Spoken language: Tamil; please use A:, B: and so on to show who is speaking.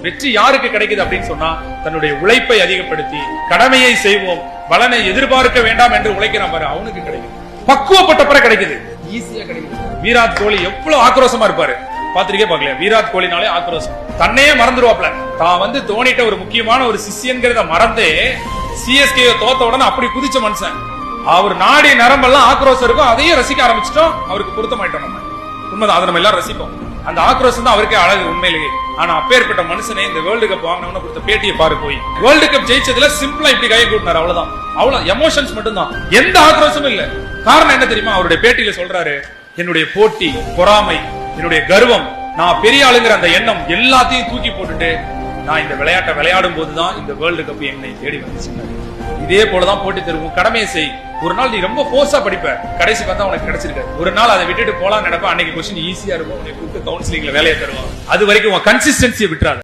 A: வெற்றி யாருக்கு கிடைக்குது அப்படின்னு சொன்னா, தன்னுடைய உழைப்பை அதிகப்படுத்தி கடமையை செய்வோம், பலனை எதிர்பார்க்க வேண்டாம் என்று உழைக்கிறான் பாரு, அவனுக்கு கிடைக்குது. பக்குவப்பட்ட பிற கிடைக்குது, ஈஸியா கிடைக்குது. விராட் கோலி எவ்வளவு ஆக்ரோஷமா இருப்பாரு, பாத்திரிக்கே பாக்கலையா? விராட் கோலினாலே ஆக்ரோஷம், தன்னையே மறந்துடுவாப்ல. தான் தோனிட்ட ஒரு முக்கியமான ஒரு சிஷியன்கிறத மறந்தே சிஎஸ்கே தோத்த உடனே அப்படி குதிச்ச மனுஷன். அவர் நாடி நரம்பெல்லாம் ஆக்ரோஷம் இருக்கும், அதையும் ரசிக்க ஆரம்பிச்சிட்டோம். அவருக்கு பொருத்தமாயிட்டோம் நம்ம. உண்மைதான், அதை நம்ம எல்லாம் ரசிப்போம். அந்த ஆக்ரோஷம் தான் அவருக்கே அழகு உண்மையிலேயே. ஆனா அப்பேற்பட்ட மனுஷனே இந்த வேர்ல்டு கப் வாங்கினவன கொடுத்த பேட்டியை பாரு. போய் வேர்ல்டு கப் ஜெயிச்சதுல சிம்பிளா இப்படி கையை கூட்டினார், அவ்வளவுதான். அவ்வளவு எமோஷன்ஸ் மட்டும் தான், எந்த ஆக்ரோஷமும் இல்ல. காரணம் என்ன தெரியுமா? அவருடைய பேட்டியில சொல்றாரு, என்னுடைய போட்டி, பொறாமை, என்னுடைய கர்வம், நான் பெரிய ஆளுங்கிற அந்த எண்ணம் எல்லாத்தையும் தூக்கி போட்டுட்டு நான் இந்த விளையாட்டை விளையாடும் போதுதான் இந்த வேர்ல்டு கப் என்னை தேடி வந்துச்சு. இதே போலதான் போட்டி தருவோம், கடமையை செய். ஒரு நாள் நீ ரொம்ப போர்ஸா படிப்ப, கடைசி பார்த்தா உனக்கு கிடைச்சிருக்க. ஒரு நாள் அதை விட்டுட்டு போலாம் நினைப்ப, அன்னைக்கு கொஸ்டின் ஈஸியா இருக்கும், உனக்கு கூப்பிட்டு கவுன்சிலிங்ல வேலையை தருவாங்க. அது வரைக்கும் உன் கன்சிஸ்டன்சியை விட்டுறாது.